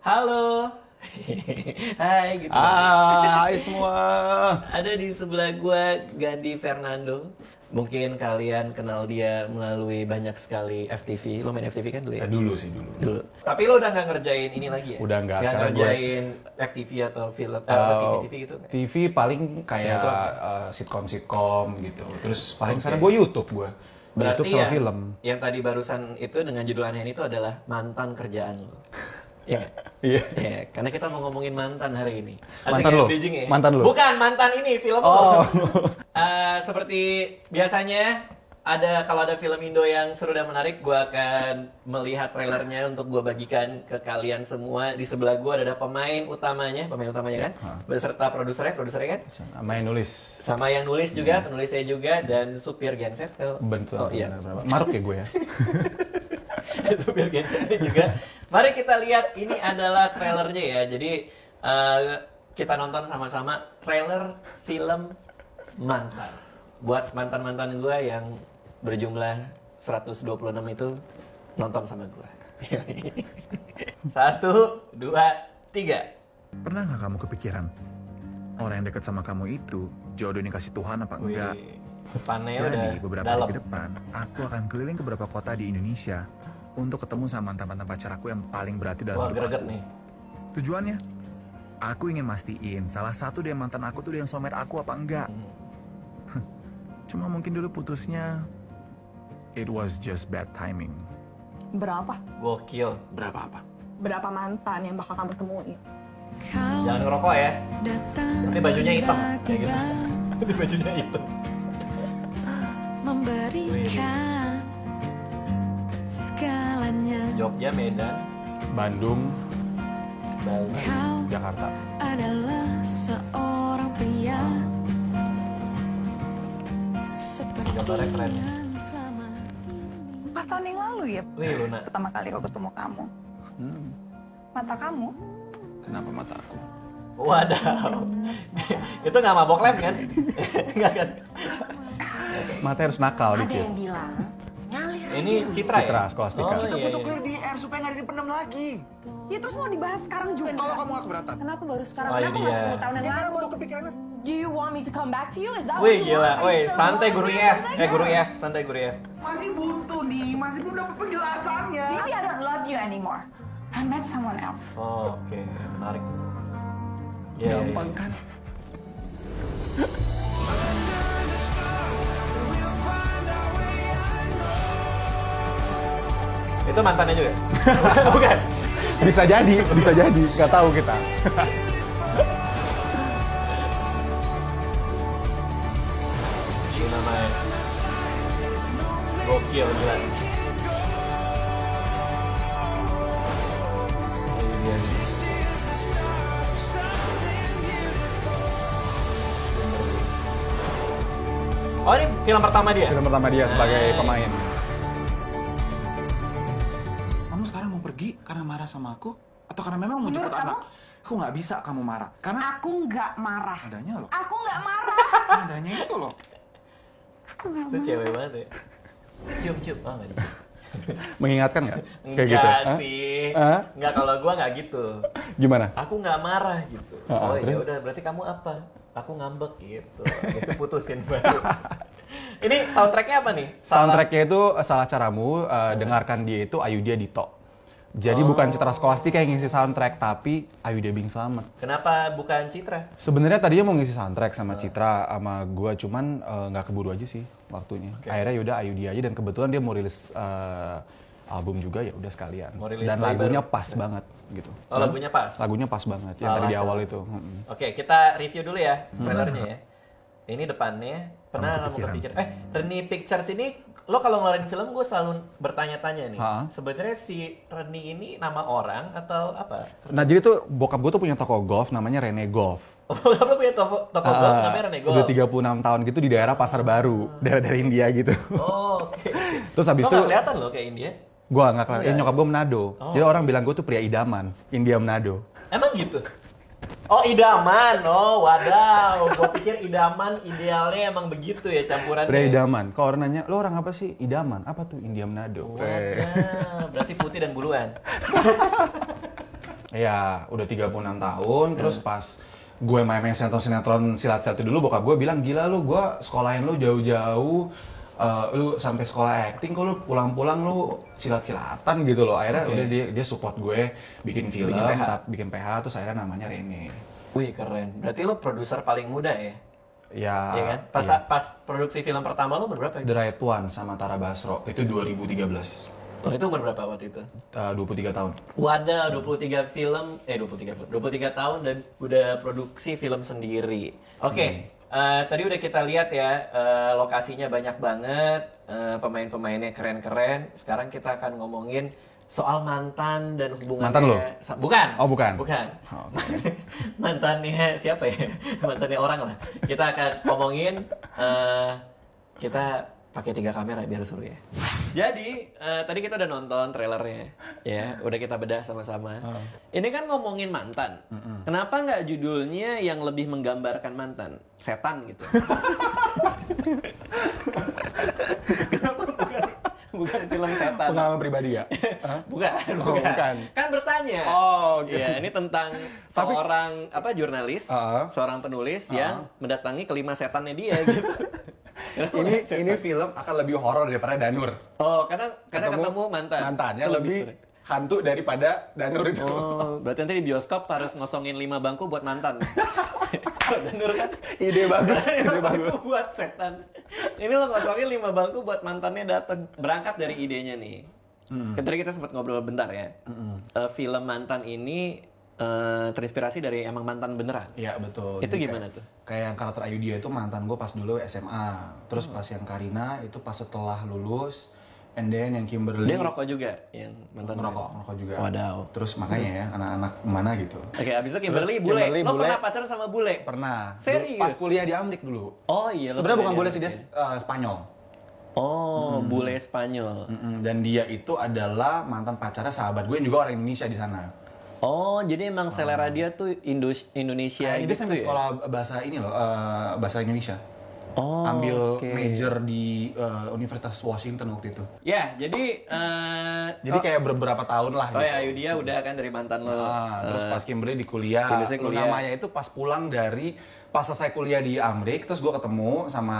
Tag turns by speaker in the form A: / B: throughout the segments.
A: Halo. Hai gitu.
B: Hai semua.
A: Ada di sebelah gua Gandhi Fernando. Mungkin kalian kenal dia melalui banyak sekali FTV. Lo main FTV kan dulu ya?
B: Dulu sih dulu.
A: Tapi lo udah nggak ngerjain ini lagi ya?
B: Udah nggak.
A: Nggak
B: Sekarang
A: ngerjain FTV atau film TV gitu?
B: TV paling kayak sitkom gitu. Terus paling sekarang gue YouTube gue.
A: Berarti
B: YouTube sama film.
A: Yang tadi barusan itu dengan judul aneh itu adalah mantan kerjaan lo. Iya.
B: Iya.
A: Ya, karena kita mau ngomongin mantan hari ini.
B: Mantan lo?
A: Ya?
B: Mantan lo?
A: Bukan, mantan ini film lo. Seperti biasanya kalau ada film Indo yang seru dan menarik, gue akan melihat trailernya untuk gue bagikan ke kalian semua. Di sebelah gue ada pemain utamanya kan, beserta produsernya kan, sama yang nulis juga, penulisnya juga, dan supir genset.
B: Bentuk.
A: Oh iya,
B: Maruk ya gue ya.
A: supir gensetnya juga. Mari kita lihat, ini adalah trailernya ya. Jadi kita nonton sama-sama trailer film Mantan. Buat mantan-mantan gue yang berjumlah 126 itu, nonton sama gue. 1, 2, 3.
C: Pernah nggak kamu kepikiran orang yang dekat sama kamu itu jodoh yang dikasih Tuhan apa enggak?
A: Depannya
C: Jadi
A: udah
C: beberapa
A: dalam.
C: hari ke depan aku akan keliling ke beberapa kota di Indonesia untuk ketemu sama mantan-mantan pacar aku yang paling berarti dalam
A: Wah,
C: hidup
A: greget
C: aku.
A: nih.
C: Tujuannya, aku ingin mastiin salah satu dari mantan aku tuh yang soulmate aku apa enggak. Cuma mungkin dulu putusnya, it was just bad timing.
D: Berapa?
A: Gokil.
D: Berapa mantan yang bakal kamu temuin?
A: Jangan ngerokok ya. Nanti bajunya hitam kayak gitu. Nanti bajunya hitam.
E: Memberikan segalanya.
A: Jogja, Medan,
B: Bandung,
A: Bali.
E: Kau
B: Jakarta.
E: adalah seorang pria seperti
A: Gambarnya keren.
E: yang selama
D: 4 tahun yang lalu ya,
A: Wih, Luna.
D: pertama kali aku ketemu kamu. Mata kamu?
B: Kenapa mata aku?
A: Wadaw. Itu nggak mabok lem kan? Nggak kan?
B: Mata harus nakal
D: Ada
B: dikit.
D: yang bilang, ngalir aja.
A: Ini Citra ya?
B: Citra, Skolastika.
A: Oh,
C: Kita
A: iya,
C: butuh
A: iya.
C: clear di air supaya nggak dipendam lagi.
D: Ya terus mau dibahas sekarang juga.
C: Kalau kamu nggak keberatan.
D: Kenapa baru sekarang?
A: Oh,
D: Kenapa
A: iya.
D: nggak 10 tahun yang
C: Ya karena
D: lalu?
C: baru kepikirannya.
D: Do you want me to come back to you? Is that
A: Wih,
D: what you
A: gila.
D: want? Are you
A: Wih,
D: still
A: santai
D: love
A: guru
D: me?
A: IF.
D: Like,
A: Guru
D: yes.
A: IF, santai guru IF.
C: Masih buntu nih, masih belum dapat penjelasannya.
D: Maybe I don't love you anymore. I met someone else.
A: Oh, oke. Menarik. Iya,
B: Gampang kan?
A: Itu mantannya juga? Bukan?
B: Bisa jadi. Nggak tahu kita.
A: Itu namanya. Gokil, gila. Ini dia nih. Oh, ini film pertama dia?
B: Film pertama dia sebagai
A: Nice.
B: pemain.
C: Kamu sekarang mau pergi karena marah sama aku? Atau karena memang mau
D: Menurut
C: jemput
D: kamu?
C: anak? Aku nggak bisa kamu marah. Karena
D: Aku nggak marah.
C: nadanya loh.
D: Aku nggak marah.
C: Nadanya itu loh.
D: Aku nggak
A: Itu
D: marah.
A: cewek banget ya. Cium-cium. Oh, enggak.
B: Mengingatkan nggak? Kayak
A: Enggak
B: gitu. Hah?
A: sih.
B: Hah?
A: Enggak, kalau gua enggak gitu.
B: Gimana?
A: Aku nggak marah gitu. Oh
B: Ah,
A: ya
B: terus?
A: udah, berarti kamu apa? Aku ngambek gitu. Itu putusin baru. Ini soundtracknya apa nih?
B: Soundtracknya itu Salah Caramu, dengarkan dia itu Ayudhya Dito. Jadi
A: Oh.
B: bukan Citra Skolastika yang ngisi soundtrack, tapi Ayudhya Bing Slamet.
A: Kenapa bukan Citra?
B: Sebenarnya tadinya mau ngisi soundtrack sama Citra sama gua, cuman nggak keburu aja sih waktunya.
A: Oke.
B: Akhirnya yaudah Ayudhya aja, dan kebetulan dia mau rilis album juga, ya udah sekalian.
A: Mau rilis
B: Dan
A: bayi
B: lagunya
A: baru?
B: pas banget gitu.
A: Oh, lagunya pas?
B: Lagunya pas banget yang
A: Salah
B: tadi di
A: Caramu.
B: awal itu.
A: Oke, kita review dulu ya trailernya ya. Ini depannya. Pernah kamu
C: kepikiran?
A: kepikiran? Reni Pictures ini, lo kalau ngeluarin film gue selalu bertanya-tanya nih.
B: Ha?
A: Sebenarnya si Reni ini nama orang atau apa?
B: Nah jadi tuh bokap gue tuh punya toko golf namanya Rene Golf.
A: Oh, lo punya toko golf namanya Rene Golf?
B: Udah 36 tahun gitu di daerah Pasar Baru, daerah dari India gitu.
A: Oh, oke.
B: Terus habis
A: Lo
B: itu
A: nggak kelihatan lo kayak India?
B: Gua nggak kelihatan.
A: Enggak.
B: Nyokap gue Manado.
A: Oh.
B: Jadi orang bilang gue tuh pria idaman, India Manado.
A: Emang gitu? Oh, idaman. Oh, wadaw. Gue pikir idaman idealnya emang begitu ya campurannya.
B: Pria idaman. Kalau orang nanya, lo orang apa sih? Idaman. Apa tuh India Manado?
A: Wadaw. Berarti putih dan buluan.
B: Iya, udah 36 tahun, terus pas gue main sinetron silat-silat itu dulu, bokap gue bilang, gila lu, gue sekolahin lu jauh-jauh, lu sampai sekolah acting, kok lu pulang-pulang lu silat-silatan gitu loh. Akhirnya udah dia support gue bikin film, bikin PH, terus akhirnya namanya Rene.
A: Wih, keren. Berarti lu produser paling muda ya?
B: Ya,
A: Iya kan? Pas produksi film pertama lu berapa?
B: The Right One sama Tara Basro, itu 2013.
A: Oh, itu umur berapa waktu itu?
B: 23 tahun.
A: Wadah, 23 tahun dan udah produksi film sendiri. Oke, tadi udah kita lihat ya, lokasinya banyak banget, pemain-pemainnya keren-keren. Sekarang kita akan ngomongin soal mantan dan hubungannya.
B: Mantan lo?
A: Bukan.
B: Oh, bukan.
A: Bukan.
B: Oh, okay.
A: Mantannya siapa ya? Mantannya orang lah. Kita akan ngomongin, kita pakai 3 kamera biar seru ya. Jadi tadi kita udah nonton trailernya, ya, udah kita bedah sama-sama. Ini kan ngomongin mantan. Kenapa nggak judulnya yang lebih menggambarkan mantan, setan gitu? Kenapa bukan film setan?
B: Pengalaman pribadi ya?
A: bukan. Kan bertanya.
B: Oh, oke.
A: Ya, ini tentang seorang jurnalis, seorang penulis yang mendatangi kelima setannya dia gitu.
B: ini film akan lebih horor daripada Danur.
A: Oh, karena ketemu
B: mantannya lebih hantu daripada Danur itu.
A: Oh, berarti nanti di bioskop harus ngosongin 5 bangku buat mantan. Kalau Danur kan
B: Ide bagus.
A: bangku buat setan. Ini lo ngosongin 5 bangku buat mantannya datang. Berangkat dari idenya nih. Tadi kita sempat ngobrol bentar ya. Film mantan ini terinspirasi dari emang mantan beneran.
B: Iya, betul.
A: Itu
B: Jadi
A: gimana tuh?
B: Kayak yang karakter Ayudhya itu mantan gue pas dulu SMA. Terus pas yang Karina itu pas setelah lulus. And then yang Kimberly.
A: Dia ngerokok juga yang mantan.
B: Ngerokok juga.
A: Wadaw.
B: Terus makanya ya anak-anak mana gitu.
A: Oke, abis itu Kimberly
B: Terus
A: bule.
B: Kimberly
A: Lo
B: bule.
A: pernah pacaran sama bule?
B: Pernah.
A: Serius?
B: Pas kuliah di Amrik dulu.
A: Oh iya. lo
B: Sebenarnya bukan
A: pernah
B: bule
A: di
B: sih, dia
A: Amrik.
B: Spanyol.
A: Oh, bule Spanyol.
B: Dan dia itu adalah mantan pacarnya sahabat gue yang juga orang Indonesia di sana.
A: Oh, jadi emang selera dia tuh Indonesia
B: Dia
A: gitu
B: sampai
A: ya?
B: sekolah bahasa ini loh, bahasa Indonesia.
A: Oh,
B: Ambil
A: oke.
B: major di Universitas Washington waktu itu.
A: Ya, jadi
B: Jadi kayak beberapa tahun lah
A: oh
B: gitu.
A: ya, Ayudhya udah kan dari mantan lo.
B: Terus pas Kimberly di kuliah,
A: Kimberly kuliah.
B: namanya itu pas pulang dari pas selesai kuliah di Amrik, terus gue ketemu sama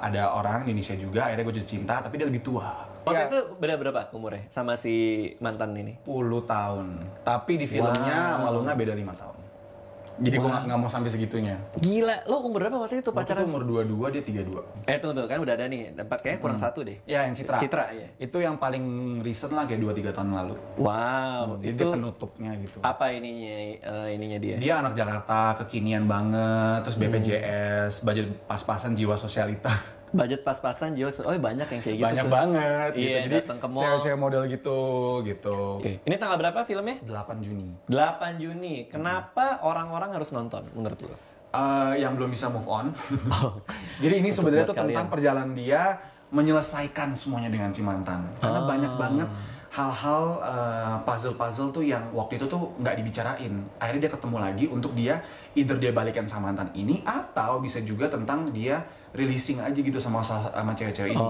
B: ada orang Indonesia juga, akhirnya gue jatuh cinta, tapi dia lebih tua.
A: Waktu
B: Ya,
A: itu berapa umurnya sama si mantan ini?
B: 10 tahun. Tapi di filmnya sama Luna beda 5 tahun. Jadi gue nggak mau sampai segitunya.
A: Gila, lo umur berapa waktu itu
B: Waktu itu
A: pacaran?
B: umur 22, dia 32.
A: Tuh kan udah ada nih, tempat kayaknya kurang satu deh.
B: Ya, yang Citra.
A: Citra, iya.
B: Itu yang paling recent lah, kayak 2-3 tahun lalu.
A: Wow,
B: Jadi
A: itu
B: dia penutupnya gitu.
A: apa ininya dia?
B: Dia anak Jakarta, kekinian banget, terus BPJS, budget pas-pasan, jiwa sosialita.
A: Budget pas-pasan Jos. Oh, banyak yang kayak gitu
B: Banyak
A: tuh.
B: banget
A: Iya,
B: gitu. Jadi
A: datang ke mall.
B: cewek-cewek model gitu.
A: Oke. Ini tanggal berapa filmnya?
B: 8 Juni.
A: 8 Juni. Kenapa orang-orang harus nonton menurut lo?
B: Yang belum bisa move on. Jadi ini sebenarnya tuh
A: buat
B: tentang perjalanan dia menyelesaikan semuanya dengan si mantan. Karena banyak banget hal-hal puzzle-puzzle tuh yang waktu itu tuh nggak dibicarain. Akhirnya dia ketemu lagi untuk dia either dia balikan sama mantan ini atau bisa juga tentang dia releasing aja gitu sama cewek-cewek ini.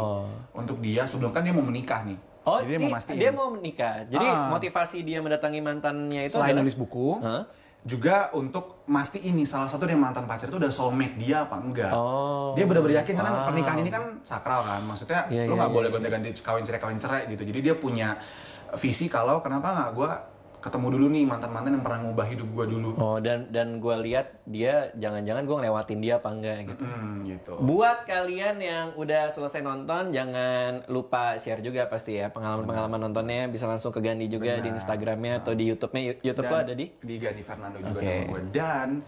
B: Untuk dia sebelum kan dia mau menikah nih.
A: Oh,
B: Jadi dia mau mastiin.
A: dia mau menikah. Jadi motivasi dia mendatangi mantannya itu
B: Selain
A: adalah
B: nulis buku,
A: Hah?
B: juga untuk mastiin nih salah satu dari mantan pacar itu udah soulmate dia apa enggak.
A: Oh.
B: Dia benar-benar yakin karena pernikahan ini kan sakral kan. Maksudnya
A: Iya,
B: lu
A: iya,
B: nggak
A: iya,
B: boleh gonta-ganti kawin cerai gitu. Jadi dia punya visi kalau kenapa nggak gue ketemu dulu nih mantan-mantan yang pernah ngubah hidup gue dulu.
A: Oh, dan gue lihat dia jangan-jangan gue ngelewatin dia apa enggak gitu.
B: Gitu.
A: Buat kalian yang udah selesai nonton, jangan lupa share juga pasti ya pengalaman-pengalaman nontonnya. Bisa langsung ke Gandhi juga di Instagramnya atau di YouTube-nya. YouTube lo ada di?
B: Di Gandhi Fernando juga
A: Oke.
B: nama gue. Dan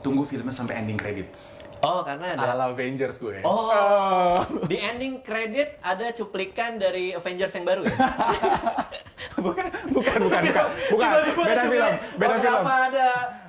B: tunggu filmnya sampai ending credits.
A: Oh, karena ada.
B: Ala Avengers gue.
A: Oh, di ending credit ada cuplikan dari Avengers yang baru ya?
B: bukan.
A: Tiba-tiba
B: Beda
A: ada
B: film, beda film.
A: Kenapa ada?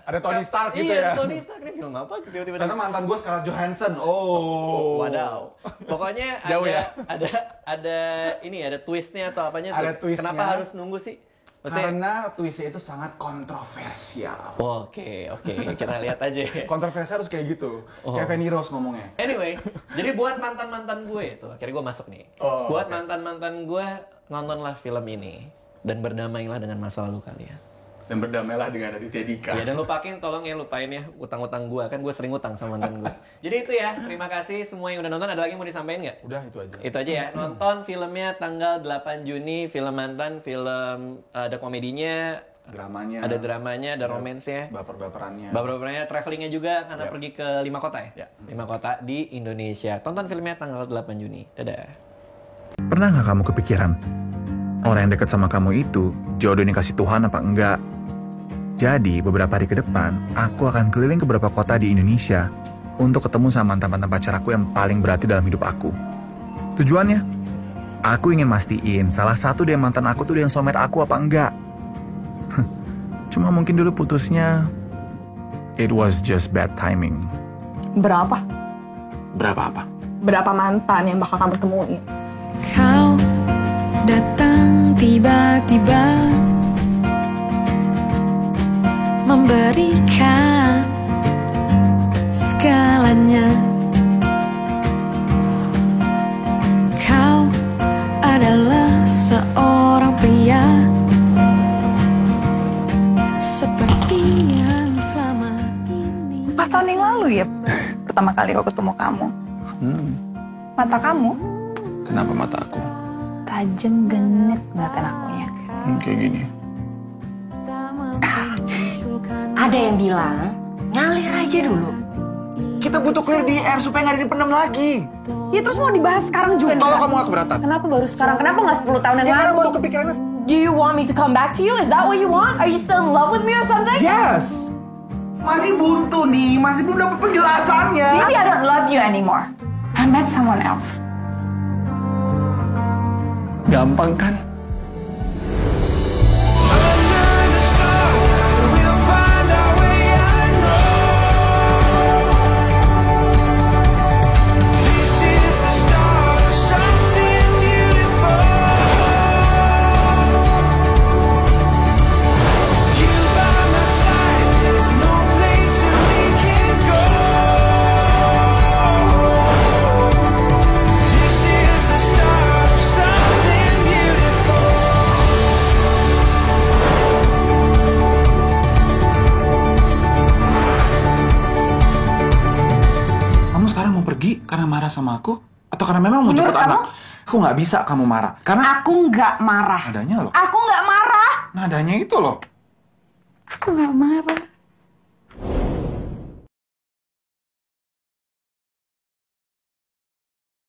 B: Ada Tony Stark gitu
A: iya,
B: ya.
A: Tony Stark ini film apa? Tiba-tiba
B: Karena mantan gue Scarlett Johansson. Oh.
A: Wadaw. Pokoknya
B: Jauh
A: ada,
B: ya?
A: ada twistnya atau apanya tuh.
B: Ada twistnya.
A: Kenapa harus nunggu sih? Maksudnya,
B: Karena twistnya itu sangat kontroversial.
A: Oke, kita lihat aja ya.
B: Kontroversial harus kayak gitu. Kayak Feni Rose ngomongnya.
A: Anyway, jadi buat mantan-mantan gue itu, akhirnya gue masuk nih. Buat mantan-mantan gue, nontonlah film ini dan berdamailah dengan masa lalu kalian.
B: Dan berdamailah dengan Raditya Dika.
A: Ya dan tolong ya lupain ya utang-utang gue, kan gue sering utang sama mantan gue. Jadi itu ya, terima kasih semua yang udah nonton. Ada lagi yang mau disampaikan nggak?
B: Udah itu aja.
A: Itu aja ya, nonton filmnya tanggal 8 Juni, film mantan, film ada komedinya,
B: Dramanya.
A: ada dramanya, ada romansnya,
B: Baper-baperannya.
A: travelingnya juga karena pergi ke 5 kota ya?
B: Ya.
A: 5 kota di Indonesia. Tonton filmnya tanggal 8 Juni. Dadah.
C: Pernah nggak kamu kepikiran, orang yang dekat sama kamu itu jodoh yang dikasih Tuhan apa enggak? Jadi, beberapa hari ke depan, aku akan keliling ke beberapa kota di Indonesia untuk ketemu sama mantan-mantan pacar aku yang paling berarti dalam hidup aku. Tujuannya? Aku ingin mastiin salah satu dari mantan aku tuh yang soulmate aku apa enggak. Cuma mungkin dulu putusnya, it was just bad timing.
D: Berapa?
B: Berapa apa?
D: Berapa mantan yang bakal kamu temuin?
E: Kau datang tiba-tiba memberikan segalanya. Kau adalah seorang pria seperti yang selama ini.
D: 4 tahun yang lalu ya, pertama kali aku ketemu kamu. Mata kamu
B: Kenapa mata aku?
D: tajam genit ngeliatin akunya.
B: Kayak gini.
F: Ada yang bilang, ngalir aja dulu.
B: Kita butuh clear di air supaya nggak dipendam lagi.
D: Ya terus mau dibahas sekarang juga nih.
B: Kalau kamu nggak keberatan.
D: Kenapa baru sekarang? Kenapa nggak 10 tahun yang
B: Karena
D: lalu?
B: baru kepikirannya.
F: Do you want me to come back to you? Is that what you want? Are you still in love with me or something?
B: Yes. Masih buntu nih, masih belum dapat penjelasannya.
D: Maybe I don't love you anymore. I met someone else.
B: Gampang kan? Karena marah sama aku? Atau karena memang mau
D: Menurut
B: cepet
D: kamu?
B: anak? Aku nggak bisa kamu marah. Karena
D: Aku nggak marah.
B: nadanya loh.
D: Aku nggak marah.
B: Nadanya itu loh.
D: Aku nggak marah.